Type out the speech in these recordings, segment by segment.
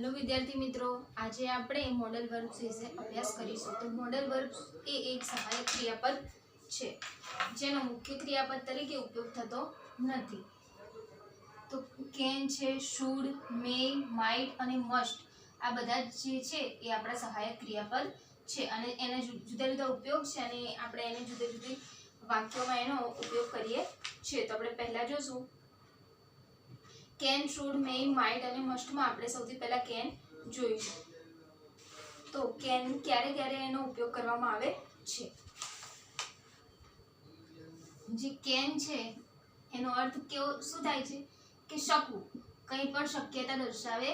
Hello विद्यार्थी मित्रों, आज આપણે મોડલ વર્બ્સ વિશે અભ્યાસ કરીશું। તો મોડલ વર્બ્સ એ એક સહાયક ક્રિયાપદ છે જેનો મુખ્ય ક્રિયાપદ તરીકે ઉપયોગ થતો નથી। તો કેન છે, શુડ, મે, માઇટ અને મસ્ટ આ બધા જે છે એ આપણા સહાયક ક્રિયાપદ છે અને એના જુદા જુદા ઉપયોગ છે અને આપણે એને જુદી જુદી વાક્યોમાં એનો ઉપયોગ કરીએ છીએ। તો આપણે પહેલા જોશું કેન, શુડ, મે, માઇટ અને મસ્ટમાં આપણે સૌથી પહેલા કેન જોઈશું। તો કેન ક્યારે ક્યારે એનો ઉપયોગ કરવામાં આવે છે। જે કેન છે એનો અર્થ કેવો શું થાય છે કે શકવું, કંઈ પણ શક્યતા દર્શાવે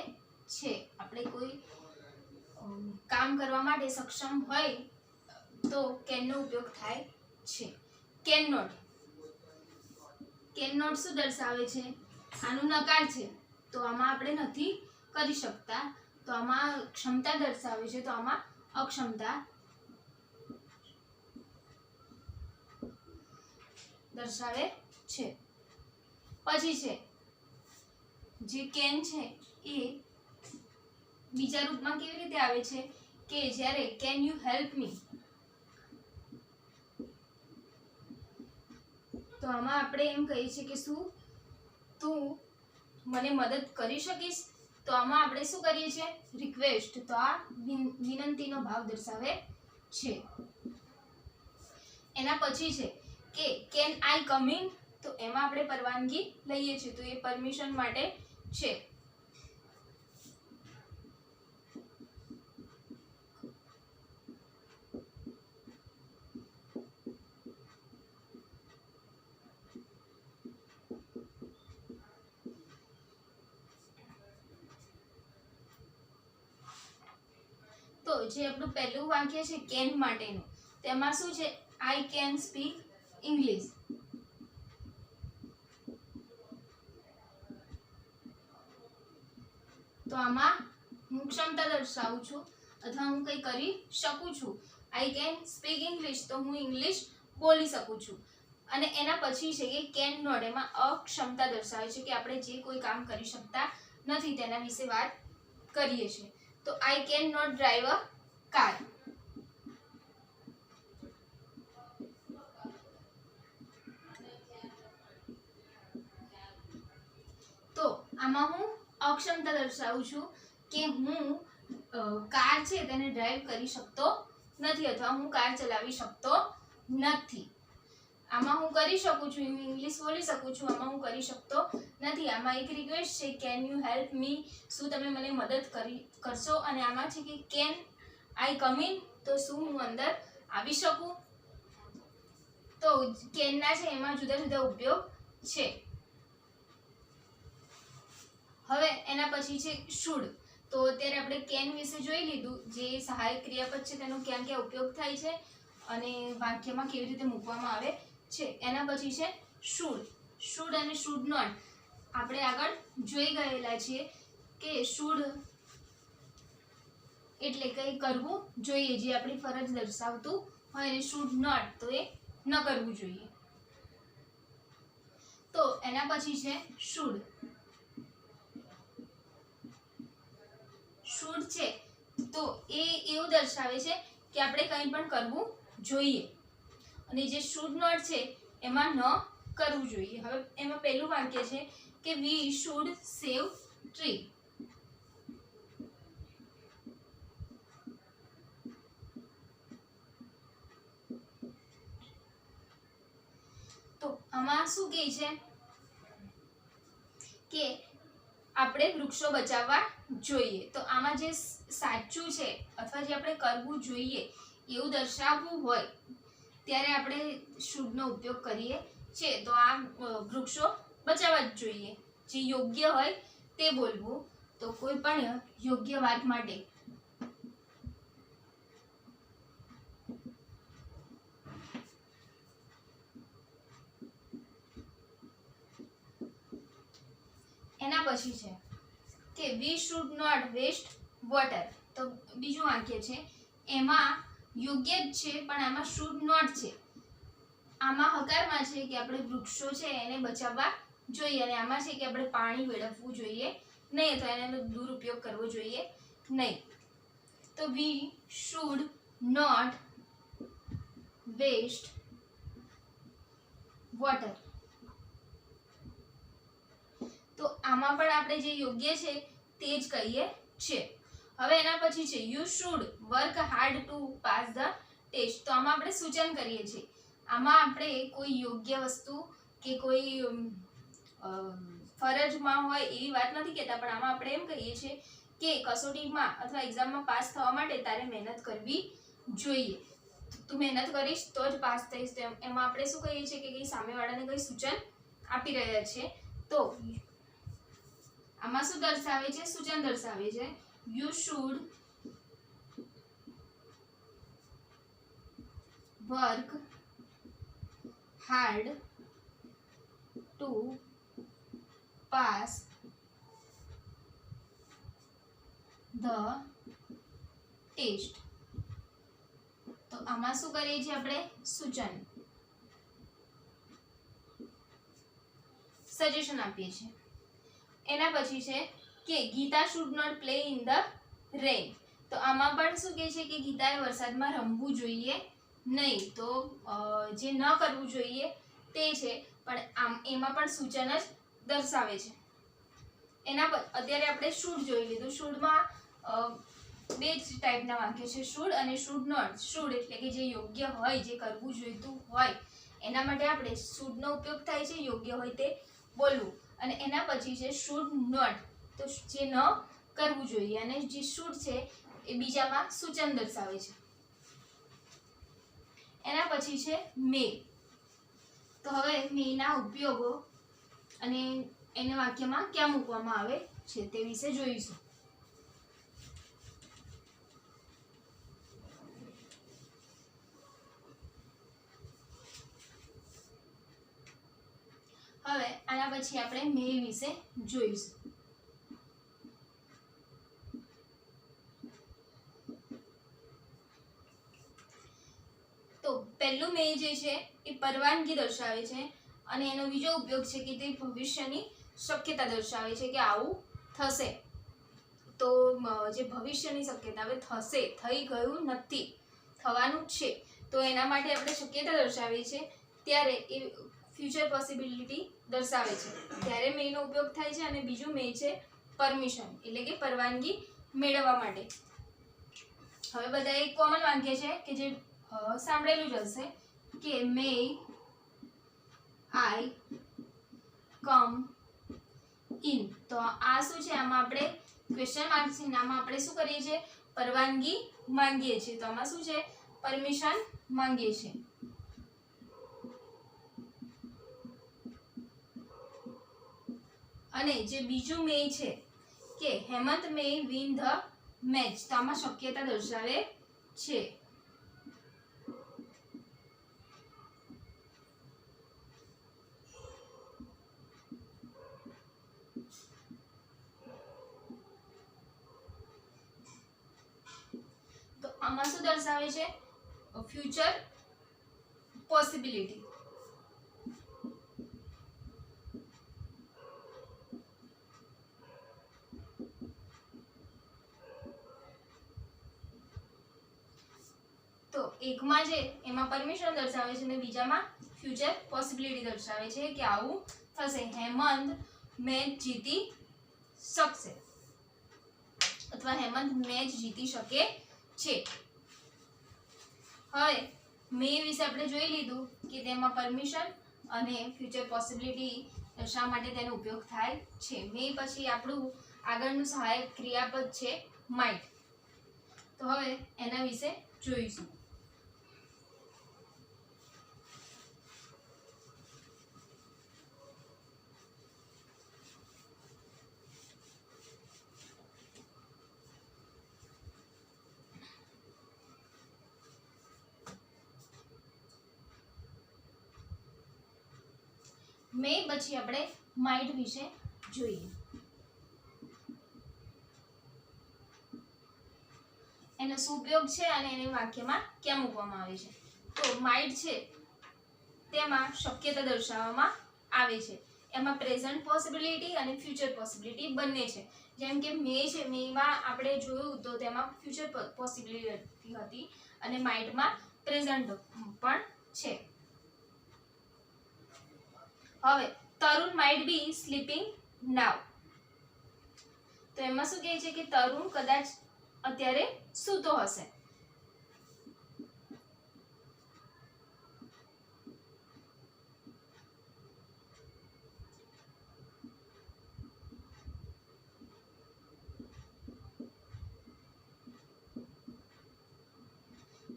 છે। આપણે કોઈ કામ કરવા માટે સક્ષમ હોય તો કેનનો ઉપયોગ થાય છે। કેન નોટ, કેન નોટ શું દર્શાવે છે? આનું નકાર છે તો આમાં આપણે નથી કરી શકતા, તો આમાં ક્ષમતા દર્શાવે છે તો આમાં અક્ષમતા દર્શાવે છે। પછી છે જે કેન છે એ બીજા રૂપમાં કેવી રીતે આવે છે કે જ્યારે કેન યુ હેલ્પ મી, તો આમાં આપણે એમ કહીએ છીએ કે શું તું મને મદદ કરી શકીશ, તો આમાં આપણે શું કરીએ છીએ? રિક્વેસ્ટ, તો આ વિનંતીનો ભાવ દર્શાવે છે। એના પછી છે કે કેન આઈ કમ ઇન, તો એમાં આપણે પરવાનગી લઈએ છીએ તો એ પરમિશન માટે છે। તો જે આપણું પહેલું વાક્ય છે કેન માટેનું, તેમાં શું છે? આઈ કેન સ્પીક ઇંગ્લિશ, તો આમાં હું ક્ષમતા દર્શાવું છું અથવા હું કંઈ કરી શકું છું। આઈ કેન સ્પીક ઇંગ્લિશ, તો હું ઇંગ્લિશ બોલી શકું છું। અને એના પછી છે કે કેન નોટ, એમાં અક્ષમતા દર્શાવે છે કે આપણે જે કોઈ કામ કરી શકતા નથી તેના વિશે વાત કરીએ છીએ। તો I can not drive a car, તો આમાં હું અક્ષમતા દર્શાવું છું કે હું કાર છે તેને ડ્રાઈવ કરી શકતો નથી અથવા હું કાર ચલાવી શકતો નથી। આમાં હું કરી શકું છું, હું ઇંગ્લિશ બોલી શકું છું, આમાં હું કરી શકતો નથી। આમાં એક રિક્વેસ્ટ છે કેન યુ હેલ્પ મી, શું તમે મને મદદ કરશો, અને આમાં છે કે કેન આઈ કમ ઇન, તો શું હું અંદર આવી શકું। તો કેનના છે એમાં જુદા જુદા ઉપયોગ છે। હવે એના પછી છે શુડ, તો અત્યારે આપણે કેન વિશે જોઈ લીધું, જે સહાયક ક્રિયાપદ છે તેનો ક્યાં ક્યાં ઉપયોગ થાય છે અને વાક્યમાં કેવી રીતે મૂકવામાં આવે છે। એના પછી છે શુડ, શુડ અને શુડ નોટ આપણે આગળ જોઈ ગયેલા છીએ કે શુડ એટલે કંઈ કરવું જોઈએ જે આપણી ફરજ દર્શાવતું હોય, અને શુડ નોટ તો એ ન કરવું જોઈએ। તો એના પછી છે શુડ, શુડ છે તો એ એવું દર્શાવે છે કે આપણે કંઈ પણ કરવું જોઈએ, અને જે શુડ નોટ છે એમાં ન કરવું જોઈએ। હવે એમાં પહેલું વાક્ય છે કે વી શુડ સેવ ટ્રી, તો આમાં શું કહે છે કે આપણે વૃક્ષો બચાવવા જોઈએ। તો આમાં જે સાચું છે અથવા જે આપણે કરવું જોઈએ એવું દર્શાવવું હોય ત્યારે આપણે શુડનો ઉપયોગ કરીએ છીએ। તો આ વૃક્ષો બચાવવા જ જોઈએ, જે યોગ્ય હોય તે બોલવું। તો કોઈ પણ યોગ્ય વાત માટે એના પછી છે કે we should not waste water, તો બીજું વાક્ય છે એમાં યોગ્ય જ છે પણ આમાં શુડ નોટ છે, આમાં હકારમાં છે કે આપણે વૃક્ષો છે એને બચાવવા જોઈએ, અને આમાં છે કે આપણે પાણી વેડફવું જોઈએ નહીં તો એનો દુરુપયોગ કરવો જોઈએ નહીં. તો we should not waste water. તો આમાં પણ આપણે જે યોગ્ય છે તે જ કહીએ છીએ. હવે એના પછી છે you should work hard to pass the test. તો આમાં આપણે સૂચન કરીએ છીએ. આમાં આપણે કોઈ યોગ્ય વસ્તુ કે કોઈ ફરજમાં હોય એવી વાત નથી કહેતા, પણ આમાં આપણે એમ કહીએ છીએ કે કસોટીમાં અથવા એક્ઝામમાં પાસ થવા માટે તારે મહેનત કરવી જોઈએ. તું મહેનત કરીશ તો જ પાસ થઈશ. તો એમાં આપણે શું કહીએ છીએ કે કઈ સામેવાળાને કઈ સૂચન આપી રહ્યા છે. તો આમાં શું દર્શાવે છે? સૂચન દર્શાવે છે. You should work hard to pass the test. તો આમાં શું કરીએ છીએ આપણે? સૂચન સજેશન આપીએ છીએ. એના પછી છે કે Geeta should not play in the rain. તો આમાં પણ શું કહે છે કે ગીતાએ વરસાદમાં રમવું જોઈએ નહીં. તો જે ન કરવું જોઈએ તે છે, પણ આમ એમાં પણ સૂચન જ દર્શાવે છે. એના પર અત્યારે આપણે શુડ જોઈ લીધું. શુડમાં બે જ ટાઈપના વાક્ય છે, શુડ અને શુડ નોટ. શુડ એટલે કે જે યોગ્ય હોય, જે કરવું જોઈતું હોય એના માટે આપણે શુડનો ઉપયોગ થાય છે, યોગ્ય હોય તે બોલવું. અને એના પછી છે શુડ નોટ, તો જે ન કરવું જોઈએ. અને જે શુડ છે એ બીજામાં સૂચન દર્શાવે છે. એના પછી છે મે. તો હવે મેના ઉપયોગો અને એને વાક્યમાં ક્યાં મૂકવામાં આવે છે તે વિશે જોઈશું. હવે આના પછી આપણે મે વિશે જોઈશું. તો પહેલું મે જે છે એ પરવાનગી દર્શાવે છે, અને એનો બીજો ઉપયોગ છે કે તે ભવિષ્યની શક્યતા દર્શાવે છે કે આવું થશે. તો જે ભવિષ્યની શક્યતા, હવે થશે, થઈ ગયું નથી, થવાનું છે, તો એના માટે આપણે શક્યતા દર્શાવીએ છીએ ત્યારે એ ફ્યુચર પોસિબિલિટી દર્શાવે છે, ત્યારે મેનો ઉપયોગ થાય છે. અને બીજું મે છે પરમિશન, એટલે કે પરવાનગી મેળવવા માટે. હવે બધા એક કોમન વાક્ય છે કે જે સાંભળેલું જ હશે કે મે આઈ કમ ઇન. તો આ શું છે? આમાં આપણે ક્વેશ્ચન માર્ક છે, આમાં આપણે શું કરીએ છીએ? પરવાનગી માંગીએ છીએ. તો આમાં શું છે? પરમિશન માંગીએ છીએ. અને જે બીજું મે છે કે હેમંત મે વિન ધ મેચ, તો આમાં શક્યતા દર્શાવે છે. તો આમાં શું દર્શાવે છે? Future possibility. તો એકમાં જે એમાં પરમિશન દર્શાવે છે અને બીજામાં ફ્યુચર પોસિબિલિટી દર્શાવે છે કે આવું થશે. હેમંત મેચ જીતી શકશે અથવા હેમંત મેચ જીતી શકે છે. હવે મે વિશે આપણે જોઈ લીધું કે તેમાં પરમિશન અને ફ્યુચર પોસિબિલિટી દર્શાવવા માટે તેનો ઉપયોગ થાય છે. મે પછી આપણું આગળનું સહાયક ક્રિયાપદ છે માઇટ. તો હવે એના વિશે જોઈશું. મે પછી આપણે માઇટ વિશે જોઈએ. એનો શું ઉપયોગ છે અને એને વાક્યમાં ક્યાં મૂકવામાં આવે છે? તો માઇટ છે તેમાં શક્યતા દર્શાવવામાં આવે છે. એમાં પ્રેઝન્ટ પોસિબિલિટી અને ફ્યુચર પોસિબિલિટી બંને છે. જેમ કે મે છે, મેમાં આપણે જોયું તો તેમાં ફ્યુચર પોસિબિલિટી હતી અને માઇટમાં પ્રેઝન્ટ પણ છે. હવે તરુણ માઇટ બી સ્લીપિંગ નાઉ. તો એમાં શું કહે છે કે તરુણ કદાચ અત્યારે સૂતો હશે.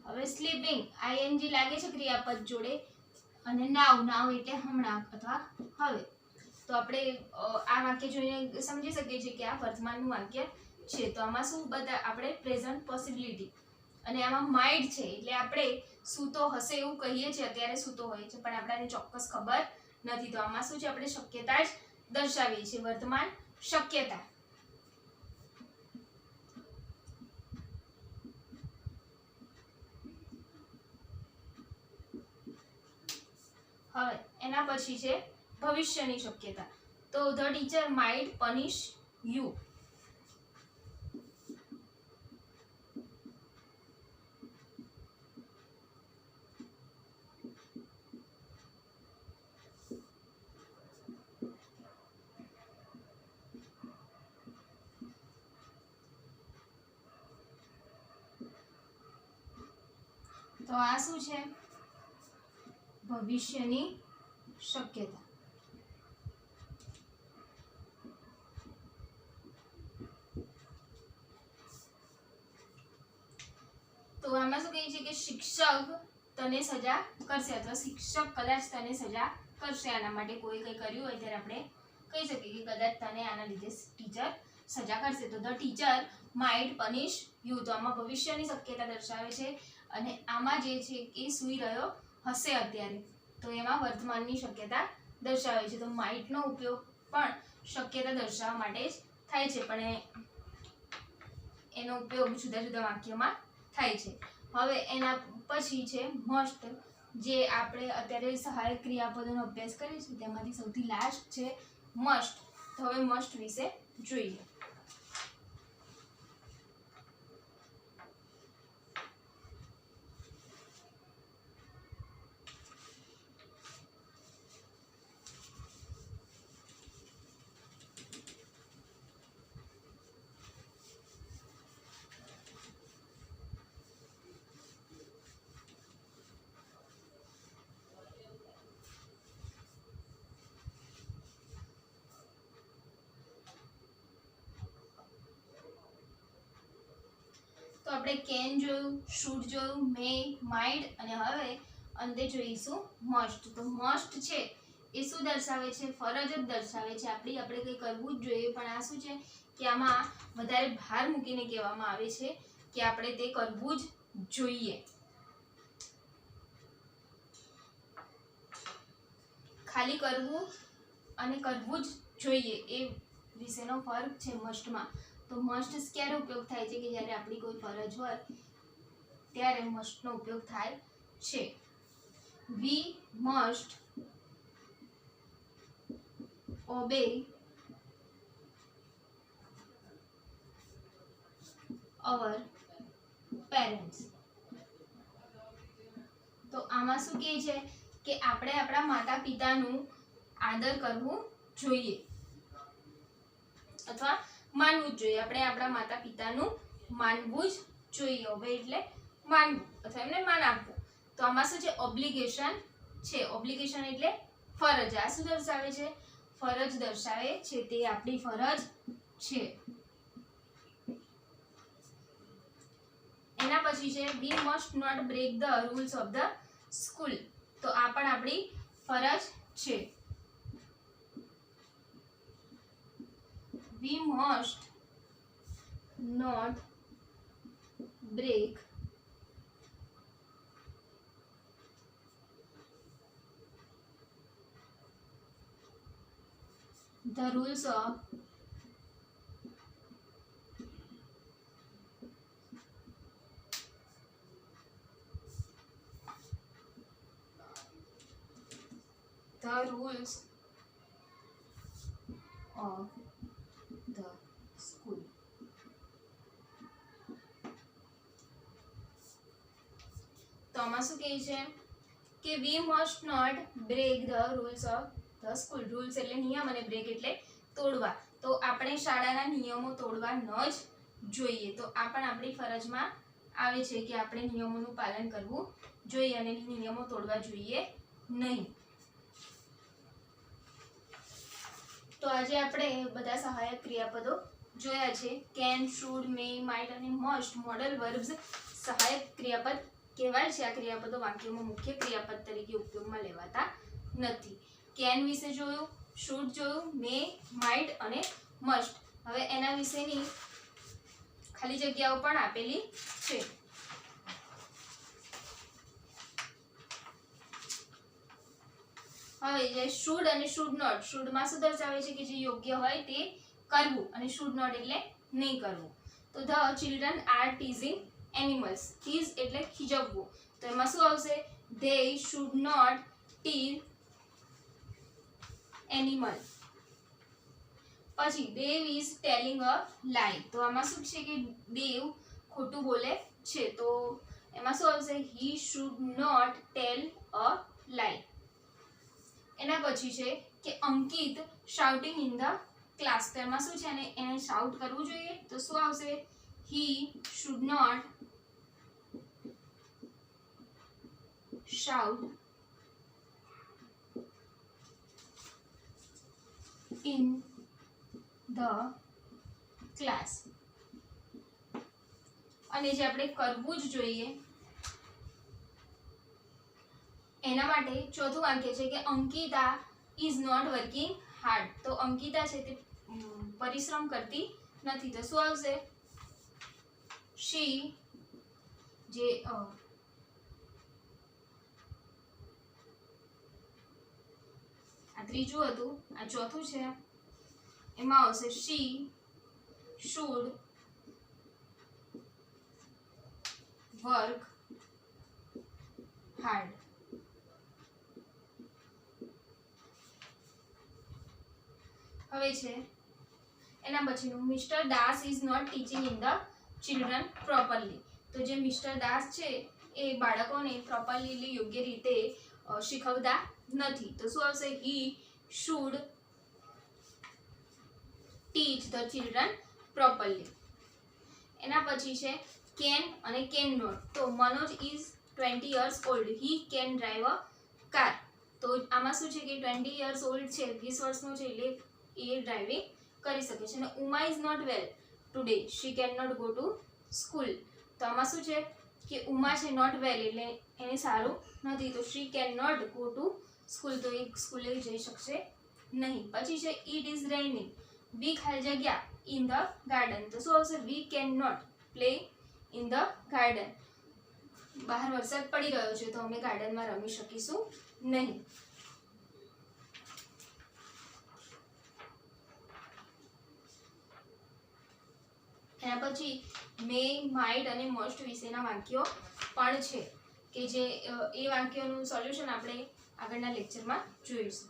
હવે સ્લીપિંગ આઈએનજી લાગે છે ક્રિયાપદ જોડે અને નાવ એટલે હમણાં અથવા હવે. તો આપણે આ વાક્ય જોઈને સમજી શકીએ છીએ કે આ વર્તમાનનું વાક્ય છે. તો આમાં શું બધા આપણે પ્રેઝન્ટ પોસિબિલિટી અને આમાં માઇટ છે એટલે આપણે સૂતો હશે એવું કહીએ છીએ, અત્યારે સૂતો હોય છે પણ આપણને ચોક્કસ ખબર નથી. તો આમાં શું છે, આપણે શક્યતા જ દર્શાવીએ છીએ, વર્તમાન શક્યતા. હવે એના પછી છે ભવિષ્યની શક્યતા. તો ધ ટીચર માઇટ પનિશ યુ. તો આ શું છે, ભવિષ્યની શક્યતા. તો આમાં શું કહે છે કે શિક્ષક તને સજા કરશે અથવા શિક્ષક કદાચ તને સજા કરશે. આના માટે કોઈ કંઈ કર્યું હોય ત્યારે આપણે કહી શકીએ કે કદાચ તને આના લીધે ટીચર સજા કરશે. તો ધ ટીચર માઇટ પનિશ યુ. તો આમાં ભવિષ્યની શક્યતા દર્શાવે છે અને આમાં જે છે એ સૂઈ રહ્યો હશે અત્યારે, તો એમાં વર્તમાનની શક્યતા દર્શાવે છે. તો માઇટનો ઉપયોગ પણ શક્યતા દર્શાવવા માટે જ થાય છે, પણ એનો ઉપયોગ જુદા જુદા વાક્યમાં થાય છે. હવે એના પછી છે મસ્ટ, જે આપણે અત્યારે સહાયક ક્રિયાપદોનો અભ્યાસ કરીએ છીએ તેમાંથી સૌથી લાસ્ટ છે મસ્ટ. તો હવે મસ્ટ વિશે જોઈએ. તો આપણે કેન જોયું, શુડ જોયું, મે, માઇટ અને હવે અંતે જોઈશું મસ્ટ. તો મસ્ટ છે એ શું દર્શાવે છે, ફરજ જ દર્શાવે છે આપણી, આપણે કંઈ કરવું જ જોઈએ. પણ આ શું છે કે આમાં વધારે ભાર મૂકીને કહેવામાં આવે છે કે આપણે તે કરવું જ જોઈએ. ખાલી કરવું અને કરવું જ જોઈએ એ વિશેનો ફરક છે મસ્ટમાં. તો મસ્ટ ક્યારે ઉપયોગ થાય છે કે જ્યારે આપણી કોઈ ફરજ હોય ત્યારે મસ્ટનો ઉપયોગ થાય છે. We must obey our parents. તો આમાં શું કહે છે કે આપણે આપણા માતા પિતાનું આદર કરવું જોઈએ અથવા માનવું જ જોઈએ. આપણે આપણા માતા પિતાનું માનવું જ જોઈએ. હવે એટલે માનવું અથવા એમને માન આપવું. તો આમાં શું છે, ઓબ્લિગેશન છે. ઓબ્લિગેશન એટલે ફરજ. આ શું દર્શાવે છે, ફરજ દર્શાવે છે. તે આપણી ફરજ છે. એના પછી છે we must not break the rules of the school. તો આ પણ આપણી ફરજ છે. we must not break the rules of of the school. તો આમાં શું કહે છે કે we must not break the rules of the school. Rules એટલે નિયમ અને બ્રેક એટલે તોડવા. તો આપણે શાળાના નિયમો તોડવા ન જ જોઈએ. તો આ પણ આપણી ફરજમાં આવે છે કે આપણે નિયમોનું પાલન કરવું જોઈએ અને નિયમો તોડવા જોઈએ નહીં. તો આજે આપણે બધા સહાયક ક્રિયાપદો જોયા છે. કેન, શુડ, મે, માઇટ અને મસ્ટ મોડલ વર્બ્સ સહાયક ક્રિયાપદ કહેવાય છે. આ ક્રિયાપદો વાક્યોમાં મુખ્ય ક્રિયાપદ તરીકે ઉપયોગમાં લેવાતા નથી. કેન વિશે જોયું, શુડ જોયું, મે, માઇટ અને મસ્ટ. હવે એના વિશેની ખાલી જગ્યાઓ પણ આપેલી છે. હવે જે શુડ અને શુડ નોટ, શુડમાં શું દર્શાવે છે કે જે યોગ્ય હોય તે કરવું અને શુડ નોટ એટલે નહીં કરવું. તો the children are teasing animals. Tease એટલે ખીજવવું. તો એમાં શું આવશે? They should not tease animal. પછી દેવ ઇઝ ટેલિંગ અ લાય. તો આમાં શું છે કે દેવ ખોટું બોલે છે. તો એમાં શું આવશે? હી શુડ નોટ ટેલ અ લાય. એના પછી છે કે અંકિત શાઉટિંગ ઇન ધ ક્લાસ. તો એમાં શું છે એને શાઉટ કરવું જોઈએ. તો શું આવશે? He should not shout in the class. અને જે આપણે કરવું જ જોઈએ એના માટે ચોથું વાક્ય છે કે Ankita is not working hard. તો અંકિતા છે તે પરિશ્રમ કરતી નથી. તો શું આવશે? શી જે આ ત્રીજું હતું, આ ચોથું છે. એમાં આવશે શી શુડ વર્ક હાર્ડ. હવે છે એના પછીનું mister Das is not teaching in the children properly. તો જે મિસ્ટર દાસ છે એ બાળકોને પ્રોપરલી યોગ્ય રીતે શીખવતા નથી. તો શું આવશે? He should teach the children properly. એના પછી છે કેન અને કેન નોટ. તો Manoj is 20 years old. He can drive a car. તો આમાં શું છે કે 20 years old છે, 20 વર્ષનો છે એટલે એ ડ્રાઇવિંગ કરી શકે છે. અને Uma is not well today. She can not go to school. તો આમાં શું છે કે ઉમા છે નોટ વેલ એટલે એને સારું નથી. તો she can not go to school. તો એ સ્કૂલે જઈ શકશે નહીં. પછી છે ઇટ ઇઝ રેઇનિંગ. વી ખાલી જગ્યા ઇન ધ ગાર્ડન. તો શું આવશે? We can not play in the garden. બહાર વરસાદ પડી રહ્યો છે તો અમે ગાર્ડનમાં રમી શકીશું નહીં. એના પછી મે, માઇટ અને મસ્ટ વિશેના વાક્યો પણ છે કે જે એ વાક્યોનું સોલ્યુશન આપણે આગળના લેક્ચરમાં જોઈશું.